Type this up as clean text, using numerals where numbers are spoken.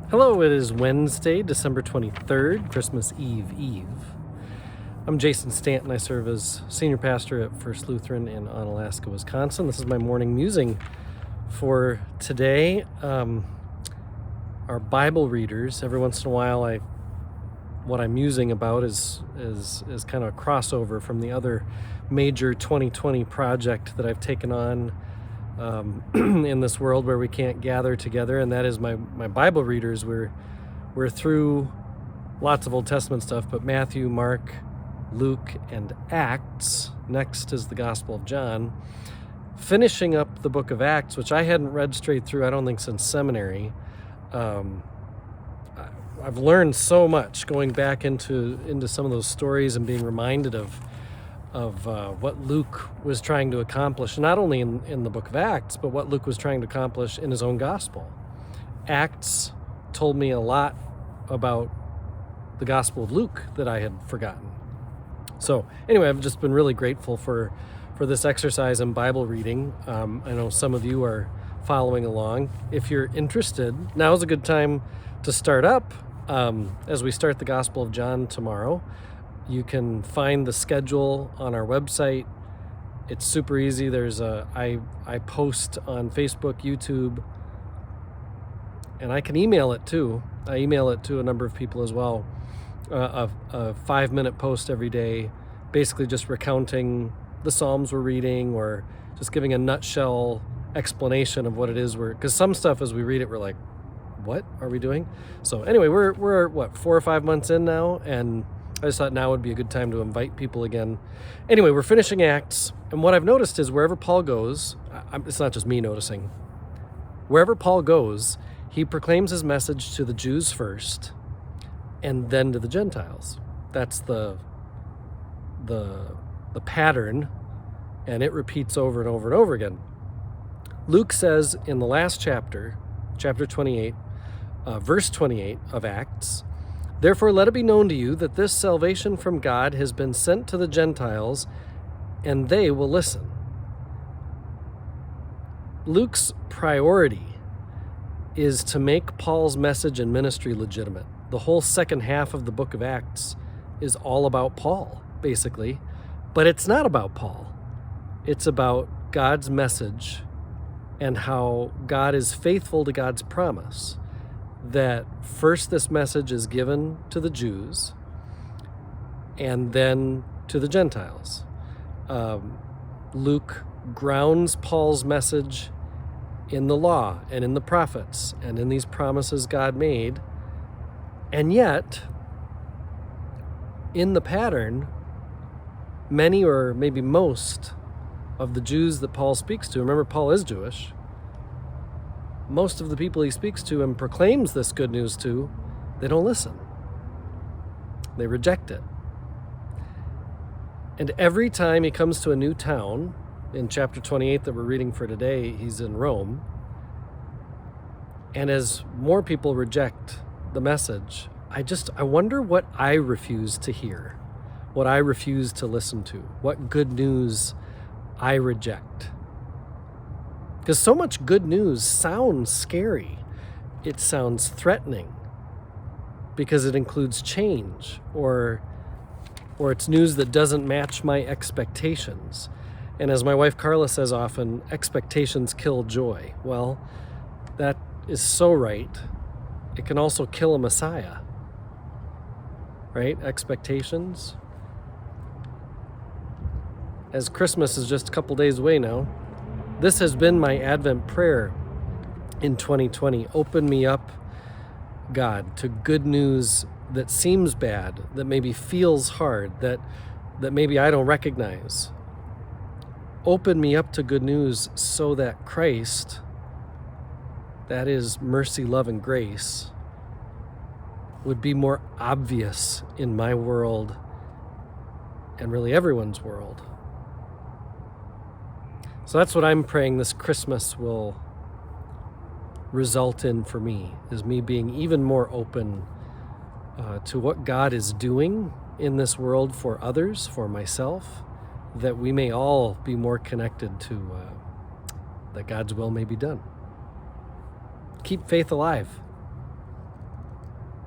Hello, it is Wednesday, December 23rd, Christmas Eve. I'm Jason Stanton. I serve as senior pastor at First Lutheran in Onalaska, Wisconsin. This is my morning musing for today. Our Bible readers, every once in a while, what I'm musing about is kind of a crossover from the other major 2020 project that I've taken on in this world where we can't gather together, and that is my Bible readers. We're through lots of Old Testament stuff, but Matthew, Mark, Luke, and Acts. Next is the Gospel of John. Finishing up the book of Acts, which I hadn't read straight through, I don't think, since seminary. I've learned so much going back into some of those stories and being reminded of what Luke was trying to accomplish, not only in the book of Acts, but what Luke was trying to accomplish in his own gospel. Acts told me a lot about the Gospel of Luke that I had forgotten. So anyway, I've just been really grateful for this exercise in Bible reading. I know some of you are following along. If you're interested, now is a good time to start up as we start the Gospel of John tomorrow. You can find the schedule on our website. It's super easy. I post on Facebook, YouTube, and I can email it too. I email it to a number of people as well. A 5-minute post every day, basically just recounting the Psalms we're reading or just giving a nutshell explanation of what it is because some stuff as we read it, we're like, what are we doing? So anyway, we're 4 or 5 months in now, and I just thought now would be a good time to invite people again. Anyway, we're finishing Acts, and what I've noticed is wherever Paul goes, it's not just me noticing, wherever Paul goes, he proclaims his message to the Jews first, and then to the Gentiles. That's the pattern, and it repeats over and over and over again. Luke says in the last chapter 28, verse 28 of Acts, "Therefore let it be known to you that this salvation from God has been sent to the Gentiles, and they will listen." Luke's priority is to make Paul's message and ministry legitimate. The whole second half of the book of Acts is all about Paul, basically, but it's not about Paul. It's about God's message and how God is faithful to God's promise. That first this message is given to the Jews and then to the Gentiles. Luke grounds Paul's message in the law and in the prophets and in these promises God made. And yet, in the pattern, many or maybe most of the Jews that Paul speaks to, remember Paul is Jewish, most of the people he speaks to and proclaims this good news to, they don't listen. They reject it. And every time he comes to a new town, in chapter 28 that we're reading for today, he's in Rome. And as more people reject the message, I wonder what I refuse to hear, what I refuse to listen to, what good news I reject. Because so much good news sounds scary. It sounds threatening because it includes change or it's news that doesn't match my expectations. And as my wife Carla says often, expectations kill joy. Well, that is so right. It can also kill a Messiah, right? Expectations. As Christmas is just a couple days away now, this has been my Advent prayer in 2020. Open me up, God, to good news that seems bad, that maybe feels hard, that maybe I don't recognize. Open me up to good news so that Christ, that is mercy, love, and grace, would be more obvious in my world and really everyone's world. So that's what I'm praying this Christmas will result in for me, is me being even more open to what God is doing in this world for others, for myself, that we may all be more connected to that God's will may be done. Keep faith alive.